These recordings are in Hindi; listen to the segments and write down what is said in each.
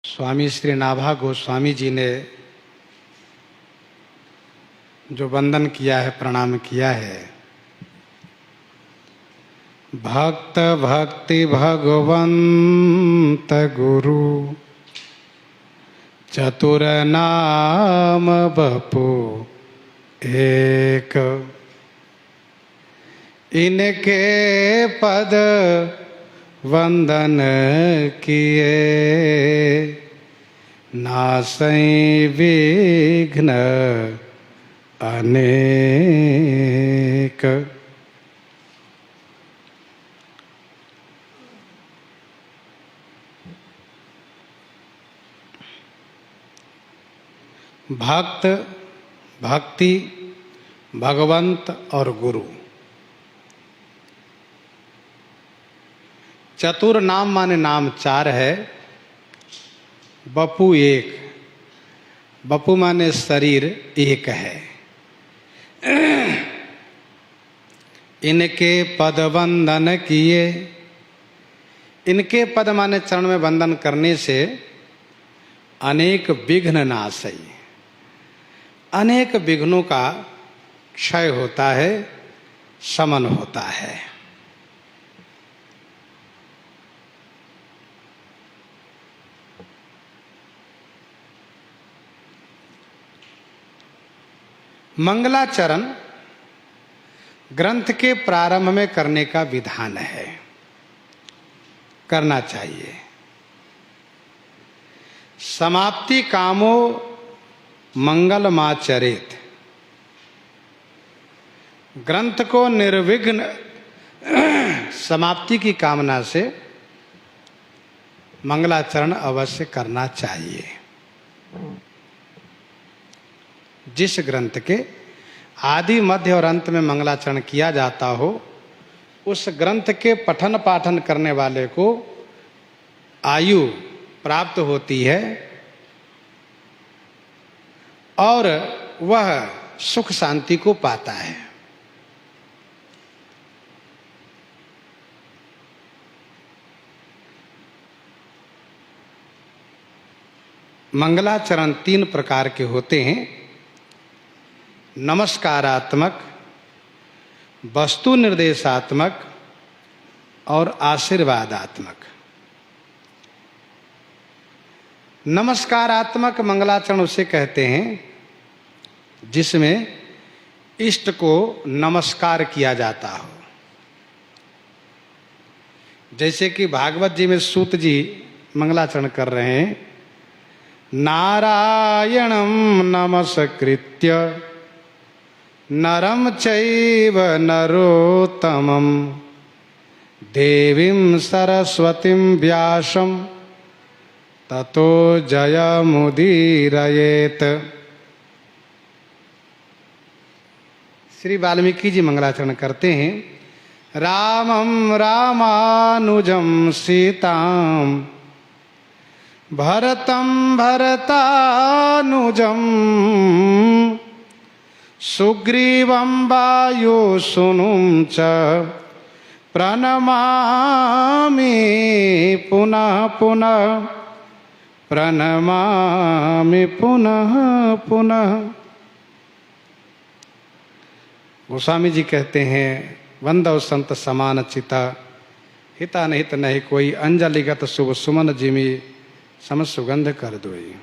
स्वामी श्री नाभा गोस्वामी जी ने जो वंदन किया है, प्रणाम किया है, भक्त भक्ति भगवंत गुरु चतुर नाम बपू एक, इनके पद वंदन किए नासई विघ्न अनेक। भक्त, भक्ति, भगवंत और गुरु। चतुर नाम माने नाम चार है, बपू एक, बपू माने शरीर एक है। इनके पद वंदन किए, इनके पद माने चरण में वंदन करने से अनेक विघ्न नासई, अनेक विघ्नों का क्षय होता है, शमन होता है। मंगलाचरण ग्रंथ के प्रारंभ में करने का विधान है, करना चाहिए। समाप्ति कामो मंगलमाचरेत, ग्रंथ को निर्विघ्न समाप्ति की कामना से मंगलाचरण अवश्य करना चाहिए। जिस ग्रंथ के आदि मध्य और अंत में मंगलाचरण किया जाता हो, उस ग्रंथ के पठन पाठन करने वाले को आयु प्राप्त होती है और वह सुख शांति को पाता है। मंगलाचरण तीन प्रकार के होते हैं, नमस्कारात्मक, वस्तु निर्देशात्मक और आशीर्वादात्मक। नमस्कारात्मक मंगलाचरण उसे कहते हैं जिसमें इष्ट को नमस्कार किया जाता हो। जैसे कि भागवत जी में सूत जी मंगलाचरण कर रहे हैं, नारायणं नमस्कृत्य नरं चैव नरोत्तमं देवीं सरस्वतीं व्यासं ततो जयमुदीरयेत। श्री वाल्मीकि जी मंगलाचरण करते हैं, रामं रामानुजं सीतां भरतं भरतानुजं सुग्रीवं वायुसूनुं च प्रणमामि पुनः पुनः, प्रणमामि पुनः पुनः। गोस्वामी जी कहते हैं, वंदौ संत समान चिता हिता निहित नहीं कोई, अंजलिगत शुभ सुमन जिमि सम सुगंध कर दोई।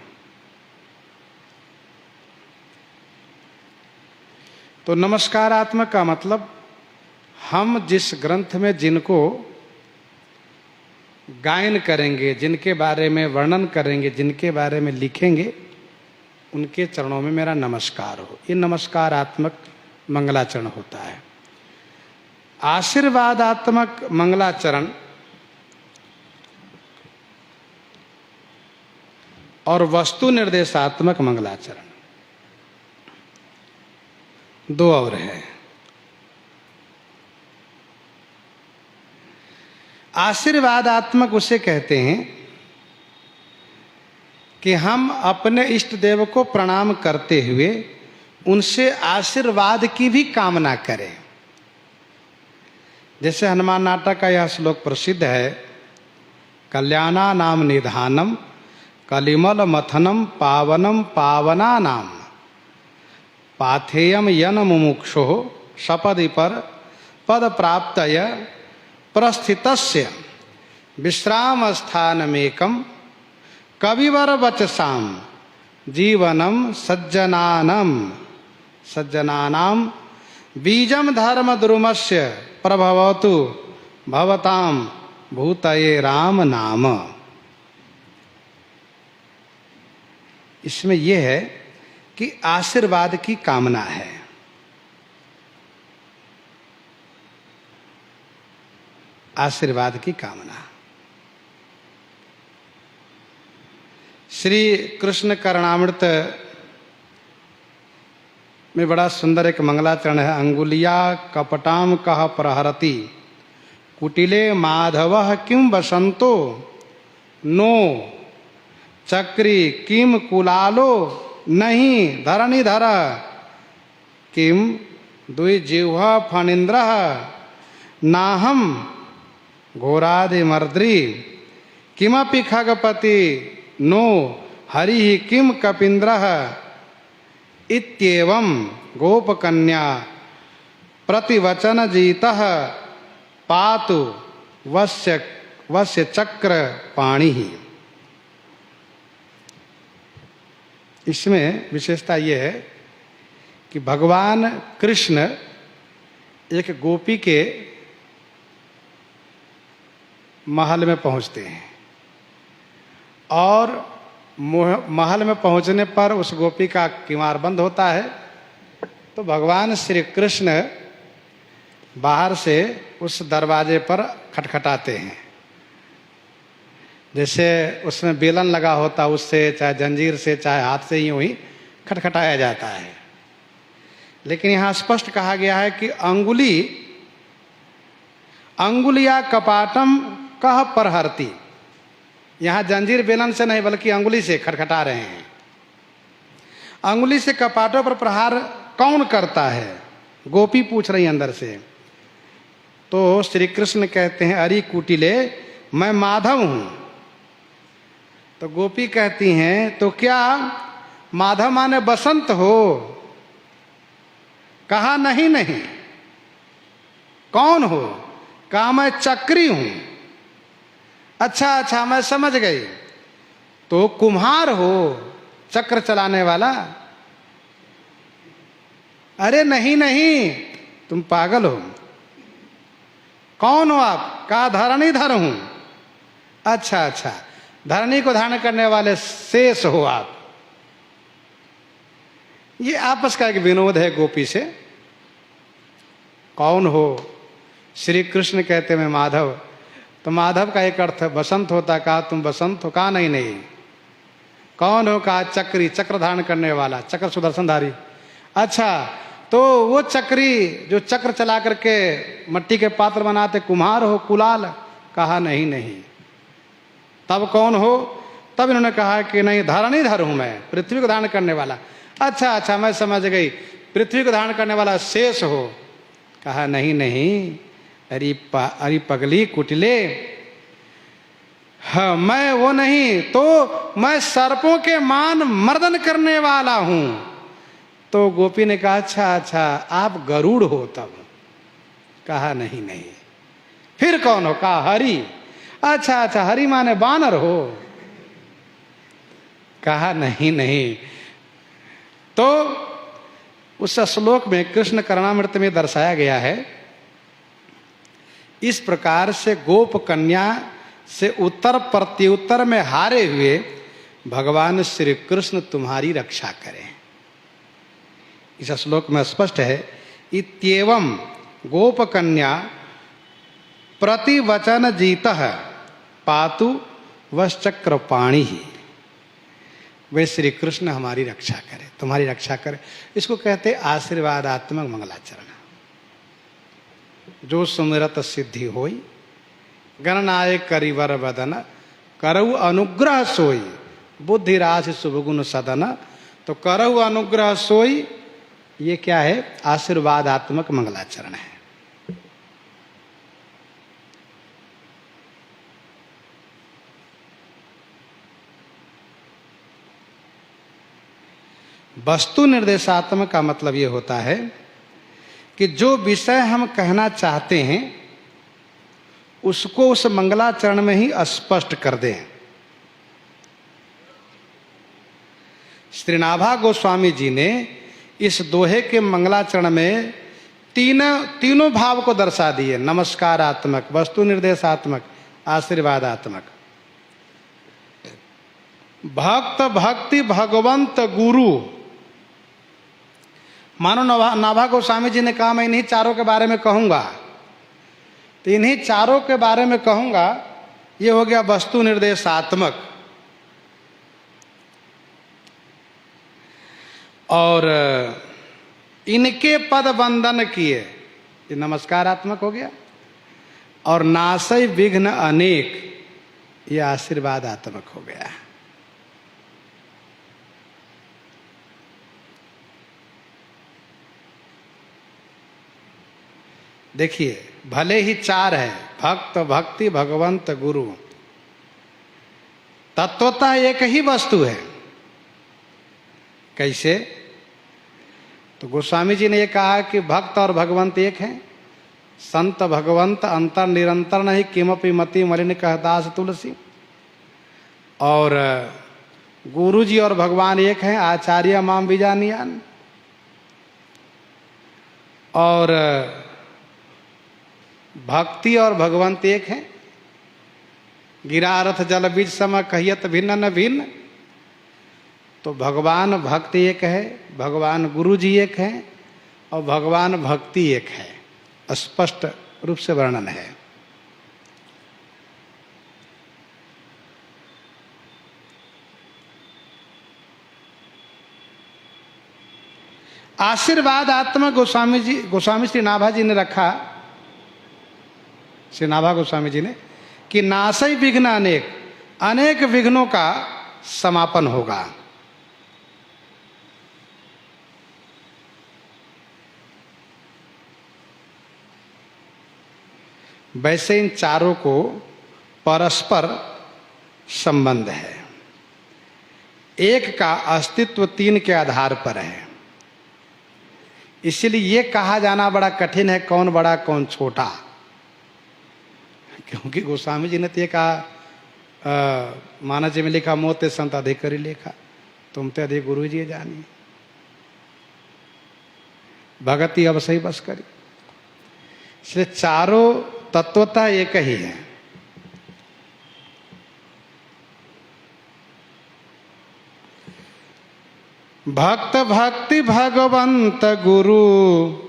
तो नमस्कारात्मक का मतलब हम जिस ग्रंथ में जिनको गायन करेंगे, जिनके बारे में वर्णन करेंगे, जिनके बारे में लिखेंगे, उनके चरणों में मेरा नमस्कार हो। ये नमस्कारात्मक मंगलाचरण होता है। आशीर्वादात्मक मंगलाचरण और वस्तु निर्देशात्मक मंगलाचरण दो और है। आशीर्वादात्मक उसे कहते हैं कि हम अपने इष्ट देव को प्रणाम करते हुए उनसे आशीर्वाद की भी कामना करें। जैसे हनुमान नाटक का यह श्लोक प्रसिद्ध है, कल्याणा नाम निधानम कलिमल मथनम पावनम पावनानाम पाथेयम यन मुमुक्षो सपदि पर पद प्राप्तय प्रस्थितस्य विश्राम स्थानमेकम कविवर वचसाम जीवनम सज्जनानाम बीजम धर्म द्रुमस्य प्रभवतु भवताम भूतये राम नाम। इसमें यह है कि आशीर्वाद की कामना है। आशीर्वाद की कामना। श्री कृष्ण करणामृत में बड़ा सुंदर एक मंगलाचरण है। अंगुलिया कपटाम कह प्रहरति कुटिले माधव किम बसंतो नो चक्री किम कुलालो नहीं धरणीधर किम द्विजिह्वा फणीन्द्र नाहम घोरादिमर्द्री किमपि खगपति नो हरि किम कपीन्द्र इत्येवं गोपकन्या प्रतिवचन जीतः पातु वस्य चक्र पाणि ही। इसमें विशेषता यह है कि भगवान कृष्ण एक गोपी के महल में पहुंचते हैं और महल में पहुंचने पर उस गोपी का किवाड़ बंद होता है तो भगवान श्री कृष्ण बाहर से उस दरवाजे पर खटखटाते हैं। जैसे उसमें बेलन लगा होता उससे, चाहे जंजीर से, चाहे हाथ से, यूं ही खटखटाया जाता है। लेकिन यहाँ स्पष्ट कहा गया है कि अंगुलिया कपाटम कह प्रहरति। यहाँ जंजीर बेलन से नहीं बल्कि अंगुली से खटखटा रहे हैं। अंगुली से कपाटों पर प्रहार कौन करता है? गोपी पूछ रही अंदर से। तो श्री कृष्ण कहते हैं अरे कुटिले मैं माधव हूं। तो गोपी कहती हैं तो क्या माधव माने बसंत हो? कहा नहीं नहीं। कौन हो? कहा मैं चक्री हूं। अच्छा अच्छा मैं समझ गई। तो कुम्हार हो, चक्र चलाने वाला? अरे नहीं नहीं, तुम पागल हो। कौन हो आप? कहा धरणीधर हूं। अच्छा अच्छा, धरणी को धारण करने वाले शेष हो आप। ये आपस का एक विनोद है गोपी से। कौन हो? श्री कृष्ण कहते मैं माधव। तो माधव का एक अर्थ बसंत होता। कहा तुम बसंत हो? कहा नहीं नहीं। कौन हो? कहा चक्री, चक्र धारण करने वाला, चक्र सुदर्शनधारी। अच्छा, तो वो चक्री जो चक्र चला करके मट्टी के पात्र बनाते, कुम्हार हो, कुलाल? कहा नहीं नहीं। तब कौन हो? तब इन्होंने कहा कि नहीं, धरणीधर हूं मैं, पृथ्वी को धारण करने वाला। अच्छा अच्छा मैं समझ गई, पृथ्वी को धारण करने वाला शेष हो। कहा नहीं नहीं, अरे पगली कुटिले, हाँ मैं वो नहीं, तो मैं सर्पों के मान मर्दन करने वाला हूं। तो गोपी ने कहा अच्छा अच्छा आप गरुड़ हो तब? कहा नहीं नहीं। फिर कौन हो? कहा हरि। अच्छा अच्छा, हरि माने बानर हो? कहा नहीं नहीं। तो उस श्लोक में कृष्ण करणामृत में दर्शाया गया है इस प्रकार से गोप कन्या से उत्तर प्रत्युत्तर में हारे हुए भगवान श्री कृष्ण तुम्हारी रक्षा करें। इस श्लोक में स्पष्ट है इत्येवं गोप कन्या प्रतिवचन जीतः पातु वश्चक्र पाणि ही। वे श्री कृष्ण हमारी रक्षा करें, तुम्हारी रक्षा करें। इसको कहते आशीर्वादात्मक मंगलाचरण। जो सुमिरत सिद्धि होई गणनाय करिवर बदन करऊ अनुग्रह सोई बुद्धि राशि शुभगुण सदन। तो करऊ अनुग्रह सोई, ये क्या है? आशीर्वादात्मक मंगलाचरण है। वस्तु निर्देशात्मक का मतलब ये होता है कि जो विषय हम कहना चाहते हैं उसको उस मंगलाचरण में ही स्पष्ट कर दें। श्री नाभा गोस्वामी जी ने इस दोहे के मंगलाचरण में तीनों भाव को दर्शा दिए, नमस्कारात्मक, वस्तु निर्देशात्मक, आशीर्वादात्मक। भक्त, भक्ति, भगवंत, गुरु। मानो नाभा गोस्वामी जी ने कहा मैं इन्हीं चारों के बारे में कहूंगा, तो इन्हीं चारों के बारे में कहूंगा, ये हो गया वस्तु निर्देशात्मक। और इनके पद वंदन किए, ये नमस्कारात्मक हो गया। और नासै विघ्न अनेक, ये आशीर्वादात्मक हो गया। देखिए, भले ही चार है, भक्त, भक्ति, भगवंत, गुरु, तत्वतः एक ही वस्तु है। कैसे? तो गोस्वामी जी ने ये कहा कि भक्त और भगवंत एक हैं। संत भगवंत अंतर निरंतर नहीं, किमपि मति मलिन कहदास तुलसी। और गुरु जी और भगवान एक हैं, आचार्य माम बीजानियान। और भक्ति और भगवंत एक हैं। गिरारथ जल बीज सम कहियत भिन्न न भिन्न। तो भगवान भक्ति एक है, भगवान गुरु जी एक हैं, और भगवान भक्ति एक है। स्पष्ट रूप से वर्णन है। आशीर्वादात्मक गोस्वामी श्री नाभा जी ने रखा, श्री नाभा गोस्वामी जी ने, कि नासै विघ्न अनेक, अनेक विघ्नों का समापन होगा। वैसे इन चारों को परस्पर संबंध है। एक का अस्तित्व तीन के आधार पर है। इसलिए ये कहा जाना बड़ा कठिन है, कौन बड़ा कौन छोटा। क्योंकि गोस्वामी जी ने तो ये कहा, मानस जी में लिखा, मोते संत अधिकारी लेखा, तुम ते अधिक गुरु जी जानी, भगति अब सही बस करी। इसलिए चारों तत्वता एक ही है। भक्त, भक्ति, भगवंत, गुरु,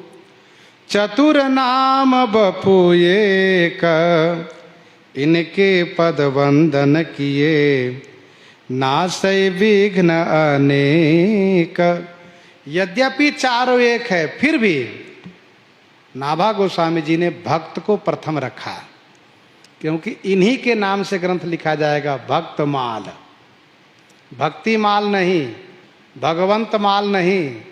चतुर नाम बपू एक, इनके पद वंदन किए, नासै विघ्न अनेक। यद्यपि चारों एक है, फिर भी नाभा गोस्वामी जी ने भक्त को प्रथम रखा, क्योंकि इन्हीं के नाम से ग्रंथ लिखा जाएगा। भक्त माल, भक्ति माल नहीं, भगवंत माल नहीं,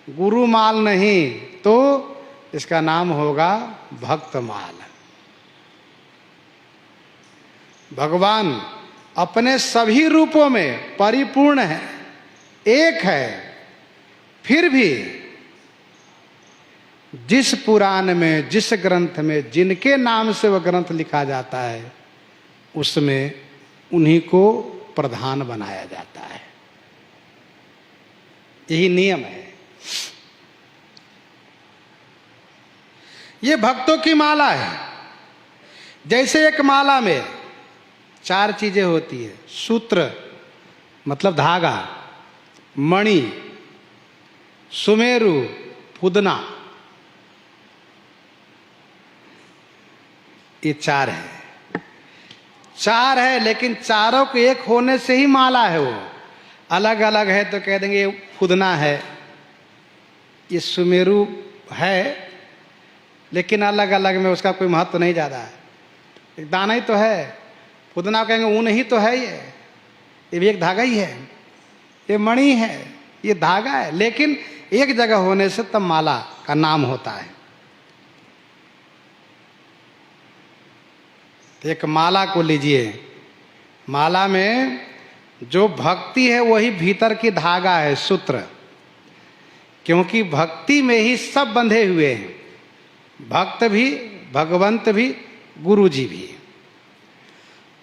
गुरु माल नहीं, तो इसका नाम होगा भक्त माल। भगवान अपने सभी रूपों में परिपूर्ण है, एक है, फिर भी जिस पुराण में, जिस ग्रंथ में, जिनके नाम से वह ग्रंथ लिखा जाता है, उसमें उन्हीं को प्रधान बनाया जाता है। यही नियम है। ये भक्तों की माला है। जैसे एक माला में चार चीजें होती है, सूत्र मतलब धागा, मणि, सुमेरु, पुदना, ये चार है, लेकिन चारों के एक होने से ही माला है। वो अलग अलग है तो कह देंगे ये पुदना है, ये सुमेरु है, लेकिन अलग अलग में उसका कोई महत्व नहीं ज़्यादा है। एक दाना ही तो है। पुदना कहेंगे ऊन ही तो है, ये भी एक धागा ही है। ये मणि है, ये धागा है, लेकिन एक जगह होने से तब माला का नाम होता है। एक माला को लीजिए, माला में जो भक्ति है वही भीतर की धागा है, सूत्र, क्योंकि भक्ति में ही सब बंधे हुए हैं, भक्त भी, भगवंत भी, गुरु जी भी।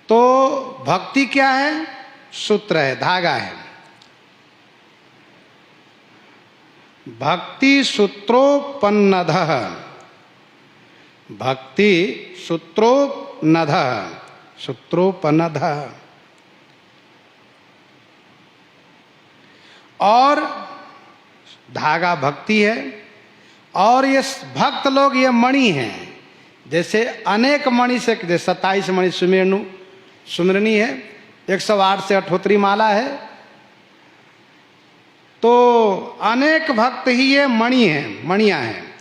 तो भक्ति क्या है? सूत्र है, धागा है। भक्ति सूत्रोपन्नधः, भक्ति सूत्रोपन्नधः, सूत्रोपन्नधः। और धागा भक्ति है। और ये भक्त लोग ये मणि हैं, जैसे अनेक मणि से, जैसे 27 मणि सुमिरनी है, 108 से अठोत्री माला है। तो अनेक भक्त ही ये मणि हैं, मणियां हैं।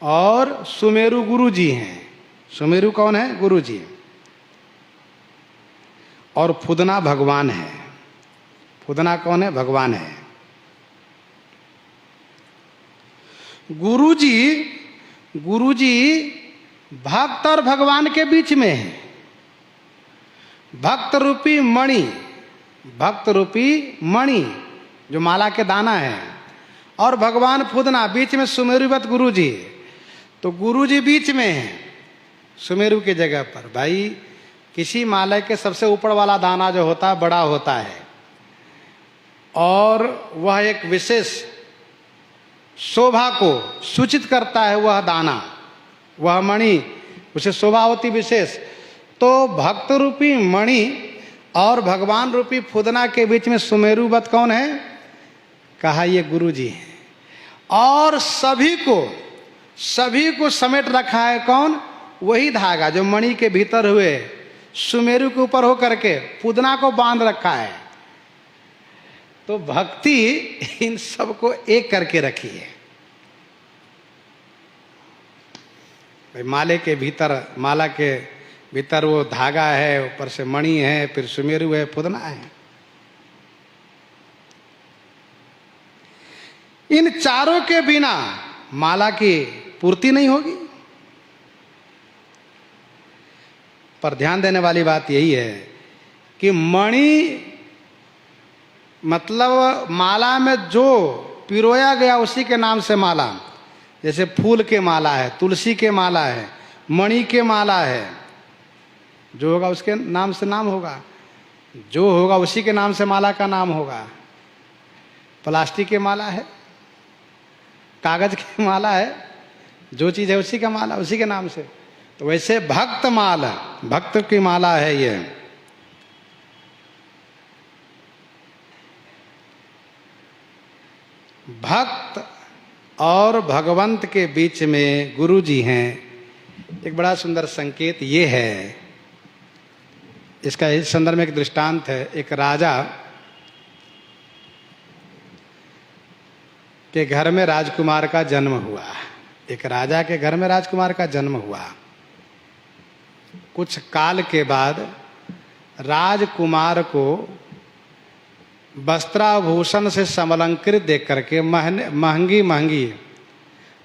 और सुमेरु गुरु जी हैं। सुमेरु कौन है? गुरु जी। और फुदना भगवान है। फुदना कौन है? भगवान है। गुरु जी भक्त और भगवान के बीच में है। भक्त रूपी मणि, भक्त रूपी मणि जो माला के दाना है, और भगवान फुदना, बीच में सुमेरुवत गुरु जी। तो गुरु जी बीच में है, सुमेरु की जगह पर। भाई किसी माला के सबसे ऊपर वाला दाना जो होता है बड़ा होता है, और वह एक विशेष शोभा को सूचित करता है। वह दाना, वह मणि, उसे शोभा होती विशेष। तो भक्त रूपी मणि और भगवान रूपी फुदना के बीच में सुमेरुवत कौन है? कहा ये गुरु जी हैं। और सभी को समेट रखा है कौन? वही धागा जो मणि के भीतर हुए सुमेरु के ऊपर होकर के फुदना को बांध रखा है। तो भक्ति इन सबको एक करके रखी है। भाई माला के भीतर वो धागा है, ऊपर से मणि है, फिर सुमेरु है, फुदना है। इन चारों के बिना माला की पूर्ति नहीं होगी। पर ध्यान देने वाली बात यही है कि मणि मतलब माला में जो पिरोया गया उसी के नाम से माला। जैसे फूल के माला है, तुलसी के माला है, मणि के माला है, जो होगा उसके नाम से नाम होगा, जो होगा उसी के नाम से माला का नाम होगा। प्लास्टिक के माला है, कागज की माला है, जो चीज है उसी का माला, उसी के नाम से। तो वैसे भक्त माला, भक्त की माला है ये। भक्त और भगवंत के बीच में गुरु जी हैं। एक बड़ा सुंदर संकेत ये है, इसका इस संदर्भ में एक दृष्टांत है। एक राजा के घर में राजकुमार का जन्म हुआ। एक राजा के घर में राजकुमार का जन्म हुआ। कुछ काल के बाद राजकुमार को वस्त्राभूषण से समलंकृत देख करके महंगी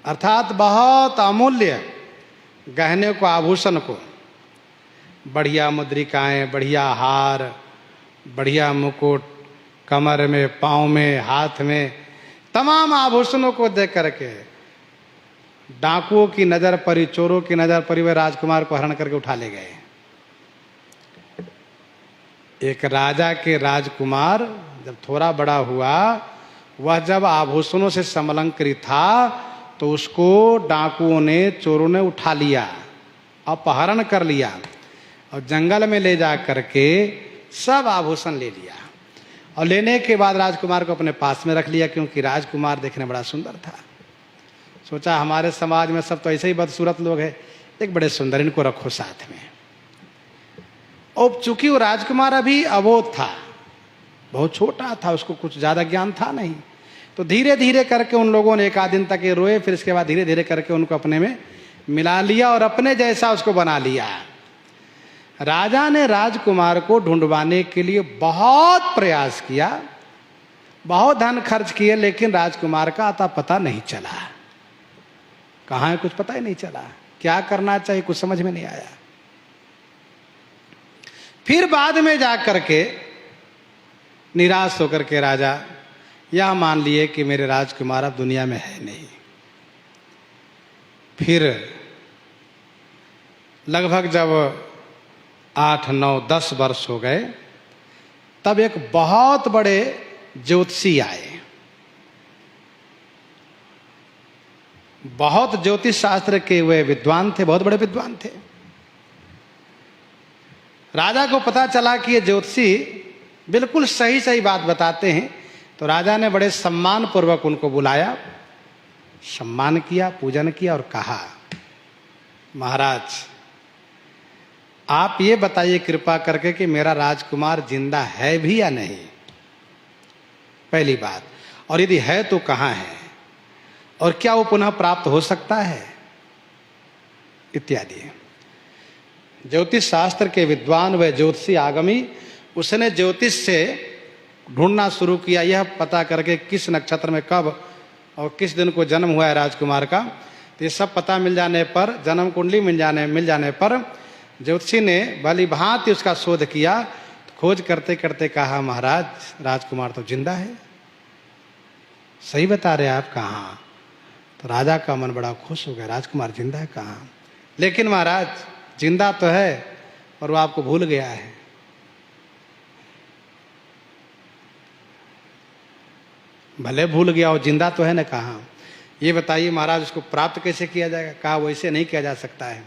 अर्थात बहुत अमूल्य गहने को, आभूषण को, बढ़िया मुद्रिकाएं, बढ़िया हार, बढ़िया मुकुट, कमर में, पाँव में, हाथ में, तमाम आभूषणों को देख करके डाकुओं की नजर पड़ी, चोरों की नजर पड़ी, वे राजकुमार को हरण करके उठा ले गए। एक राजा के राजकुमार जब थोड़ा बड़ा हुआ, वह जब आभूषणों से समलंकृत था तो उसको डाकुओं ने, चोरों ने उठा लिया, अपहरण कर लिया और जंगल में ले जा करके सब आभूषण ले लिया। और लेने के बाद राजकुमार को अपने पास में रख लिया, क्योंकि राजकुमार देखने बड़ा सुंदर था। सोचा हमारे समाज में सब तो ऐसे ही बदसूरत लोग हैं, एक बड़े सुंदर, इनको रखो साथ में। और चूंकि वो राजकुमार अभी अबोध था, बहुत छोटा था, उसको कुछ ज्यादा ज्ञान था नहीं, तो धीरे धीरे करके उन लोगों ने एक आध दिन तक ये रोए, फिर इसके बाद धीरे धीरे करके उनको अपने में मिला लिया और अपने जैसा उसको बना लिया। राजा ने राजकुमार को ढूंढवाने के लिए बहुत प्रयास किया, बहुत धन खर्च किए, लेकिन राजकुमार का आता पता नहीं चला। कहाँ है कुछ पता ही नहीं चला, क्या करना चाहिए कुछ समझ में नहीं आया। फिर बाद में जा करके निराश होकर के राजा यह मान लिए कि मेरे राजकुमार अब दुनिया में है नहीं। फिर लगभग जब 8, 9, 10 वर्ष हो गए, तब एक बहुत बड़े ज्योतिषी आए। बहुत ज्योतिष शास्त्र के वे विद्वान थे, बहुत बड़े विद्वान थे। राजा को पता चला कि ये ज्योतिषी बिल्कुल सही सही बात बताते हैं, तो राजा ने बड़े सम्मान पूर्वक उनको बुलाया, सम्मान किया, पूजन किया और कहा, महाराज आप ये बताइए कृपा करके कि मेरा राजकुमार जिंदा है भी या नहीं, पहली बात, और यदि है तो कहाँ है, और क्या वो पुनः प्राप्त हो सकता है, इत्यादि। ज्योतिष शास्त्र के विद्वान व ज्योतिषी आगमी, उसने ज्योतिष से ढूंढना शुरू किया, यह पता करके किस नक्षत्र में कब और किस दिन को जन्म हुआ है राजकुमार का। तो ये सब पता मिल जाने पर, जन्म कुंडली मिल जाने पर ज्योतिषी ने भली भांति उसका शोध किया। खोज करते करते कहा, महाराज राजकुमार तो जिंदा है, सही बता रहे आप, कहाँ? तो राजा का मन बड़ा खुश हो गया, राजकुमार जिंदा है कहाँ? लेकिन महाराज जिंदा तो है और वो आपको भूल गया है। भले भूल गया हो, जिंदा तो है ना, कहाँ? ये बताइए महाराज उसको प्राप्त कैसे किया जाएगा? कहा वैसे नहीं किया जा सकता है।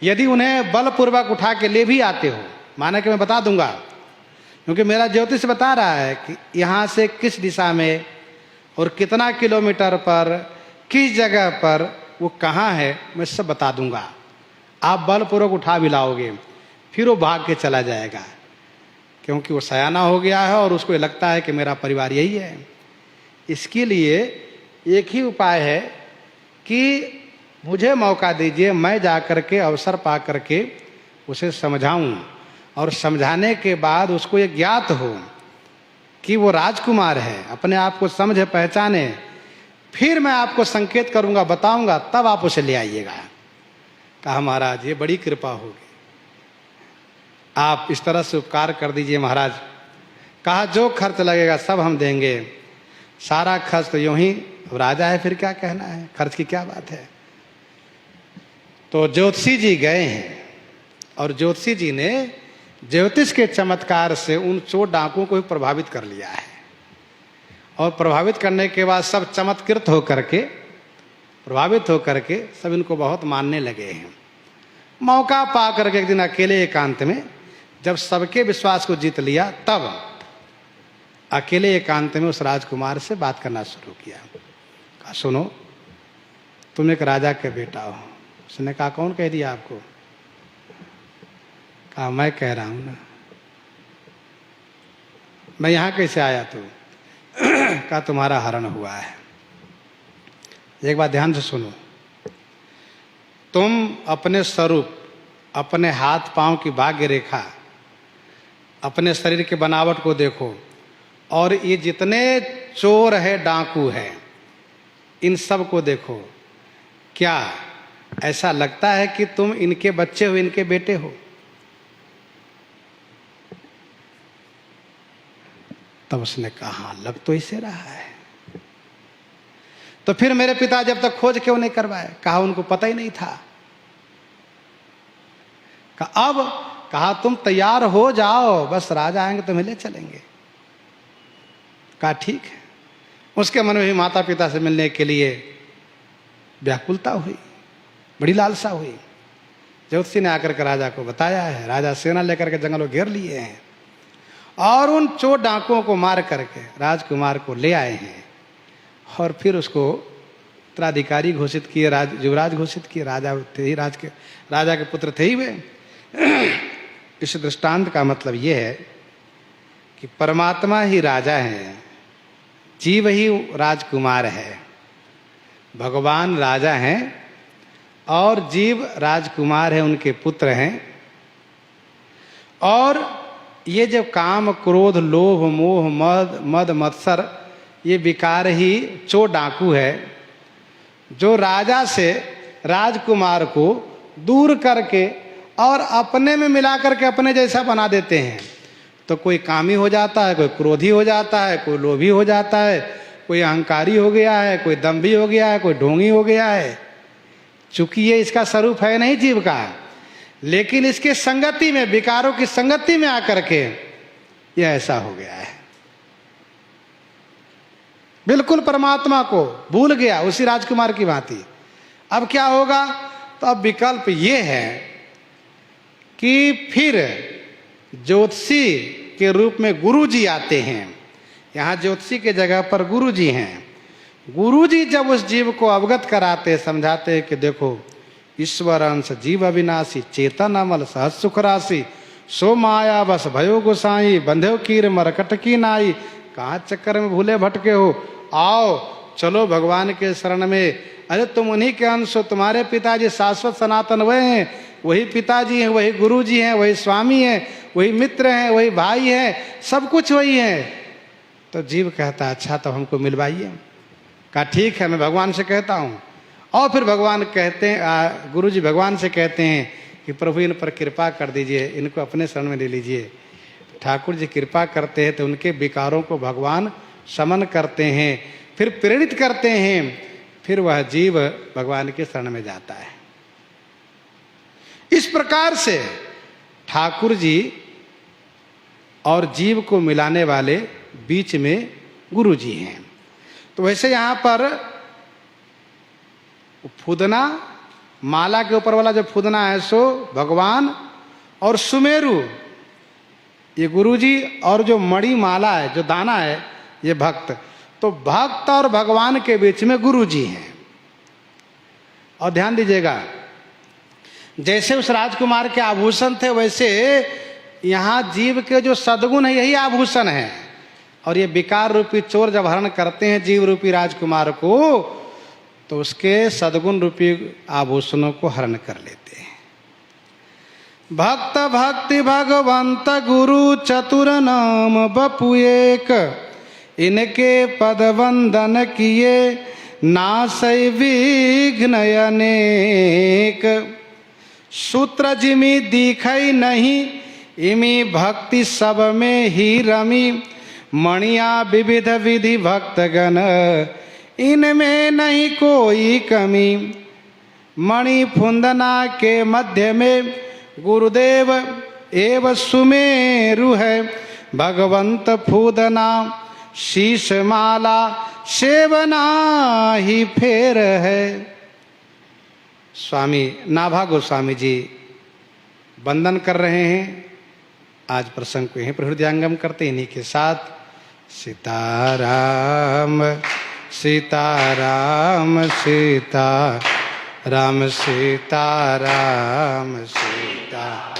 यदि उन्हें बलपूर्वक उठा के ले भी आते हो, माना कि मैं बता दूंगा, क्योंकि मेरा ज्योतिष बता रहा है कि यहाँ से किस दिशा में और कितना किलोमीटर पर किस जगह पर वो कहाँ है, मैं सब बता दूंगा। आप बलपूर्वक उठा भी लाओगे, फिर वो भाग के चला जाएगा, क्योंकि वो सयाना हो गया है और उसको लगता है कि मेरा परिवार यही है। इसके लिए एक ही उपाय है कि मुझे मौका दीजिए, मैं जा कर के अवसर पा करके उसे समझाऊं, और समझाने के बाद उसको ये ज्ञात हो कि वो राजकुमार है, अपने आप को समझे पहचाने, फिर मैं आपको संकेत करूंगा, बताऊंगा, तब आप उसे ले आइएगा। कहा महाराज ये बड़ी कृपा होगी, आप इस तरह से उपकार कर दीजिए महाराज। कहा जो खर्च लगेगा सब हम देंगे, सारा खर्च तो यूं ही, राजा है फिर क्या कहना है, खर्च की क्या बात है। तो ज्योतिषी जी गए हैं और ज्योतिषी जी ने ज्योतिष के चमत्कार से उन चोर डाकुओं को भी प्रभावित कर लिया है, और प्रभावित करने के बाद सब चमत्कृत होकर के, प्रभावित होकर के सब इनको बहुत मानने लगे हैं। मौका पा करके एक दिन अकेले एकांत में जब सबके विश्वास को जीत लिया, तब अकेले एकांत में उस राजकुमार से बात करना शुरू किया। कहा सुनो, तुम एक राजा के बेटा हो। उसने कहा कौन कह दिया आपको? कहा मैं कह रहा हूं ना। मैं यहां कैसे आया तू? कहा तुम्हारा हरण हुआ है। एक बात ध्यान से सुनो, तुम अपने स्वरूप, अपने हाथ पांव की भाग्य रेखा, अपने शरीर की बनावट को देखो, और ये जितने चोर है, डाकू है, इन सब को देखो। क्या ऐसा लगता है कि तुम इनके बच्चे हो, इनके बेटे हो? तब उसने कहा हाँ, लग तो इसे रहा है। तो फिर मेरे पिता जब तक खोज क्यों नहीं करवाए? कहा उनको पता ही नहीं था। कहा अब, कहा तुम तैयार हो जाओ, बस राजा आएंगे तुम्हें ले चलेंगे। कहा ठीक है। उसके मन में भी माता पिता से मिलने के लिए व्याकुलता हुई, बड़ी लालसा हुई। ज्योतिषी ने आकर के राजा को बताया है, राजा सेना लेकर के जंगल को घेर लिए हैं और उन चोर डाकुओं को मार करके राजकुमार को ले आए हैं, और फिर उसको उत्तराधिकारी घोषित किए, युवराज घोषित किए। राजा थे ही, राजा के पुत्र थे ही वे। इस दृष्टांत का मतलब यह है कि परमात्मा ही राजा है, जीव ही राजकुमार है। भगवान राजा हैं और जीव राजकुमार है, उनके पुत्र हैं। और ये जो काम, क्रोध, लोभ, मोह, मद, मत्सर, ये विकार ही चोर डाकू है, जो राजा से राजकुमार को दूर करके और अपने में मिला करके अपने जैसा बना देते हैं। तो कोई कामी हो जाता है, कोई क्रोधी हो जाता है, कोई लोभी हो जाता है, कोई अहंकारी हो गया है, कोई दम्भी हो गया है, कोई ढोंगी हो गया है। चूंकि ये इसका स्वरूप है नहीं जीव का, लेकिन इसके संगति में, विकारों की संगति में आकर के यह ऐसा हो गया है। बिल्कुल परमात्मा को भूल गया, उसी राजकुमार की भांति। अब क्या होगा? तो अब विकल्प ये है कि फिर ज्योतिषी के रूप में गुरु जी आते हैं। यहाँ ज्योतिषी के जगह पर गुरु जी हैं। गुरु जी जब उस जीव को अवगत कराते, समझाते कि देखो, ईश्वर अंश जीव अविनाशी, चेतन अमल सहज सुख राशि, सो माया बस भयो गोसाई, बंधे कीर मरकट की नाई, कहाँ चक्कर में भूले भटके हो, आओ चलो भगवान के शरण में। अरे तुम उन्हीं के अंश हो, तुम्हारे पिताजी शाश्वत सनातन वह हैं, वही पिताजी हैं, वही गुरु जी हैं, वही स्वामी हैं, वही मित्र हैं, वही भाई हैं, सब कुछ वही है। तो जीव कहता है अच्छा तो हमको मिलवाइए। कहा ठीक है, मैं भगवान से कहता हूँ। और फिर भगवान कहते हैं, गुरु जी भगवान से कहते हैं कि प्रभु इन पर कृपा कर दीजिए, इनको अपने शरण में ले लीजिए। ठाकुर जी कृपा करते हैं तो उनके विकारों को भगवान शमन करते हैं, फिर प्रेरित करते हैं, फिर वह जीव भगवान के शरण में जाता है। इस प्रकार से ठाकुर जी और जीव को मिलाने वाले बीच में गुरु जी हैं। तो वैसे यहाँ पर फुदना, माला के ऊपर वाला जो फुदना है सो भगवान, और सुमेरु ये गुरु जी, और जो मणि माला है, जो दाना है, ये भक्त। तो भक्त और भगवान के बीच में गुरु जी हैं। और ध्यान दीजिएगा, जैसे उस राजकुमार के आभूषण थे, वैसे यहाँ जीव के जो सद्गुण है यही आभूषण है। और ये विकार रूपी चोर जब हरण करते हैं जीव रूपी राजकुमार को, तो उसके सद्गुण रूपी आभूषणों को हरण कर लेते हैं। भक्त भक्ति भगवंत गुरु चतुर नाम बपु एक, इनके पद वंदन किए नासै विघ्न अनेक। सूत्र जिमि दिखई नहीं, इमी भक्ति सब में ही रमी, मणिया विविध विधि भक्तगण, इनमें नहीं कोई कमी। मणि फुंदना के मध्य में गुरुदेव एवं सुमेरु है, भगवंत फूदना शीश माला सेवना ही फेर है। स्वामी नाभा गोस्वामी जी वंदन कर रहे हैं। आज प्रसंग को यहीं पर हृदयांगम करते, इन्हीं के साथ सीताराम सीताराम सीताराम सीताराम सीता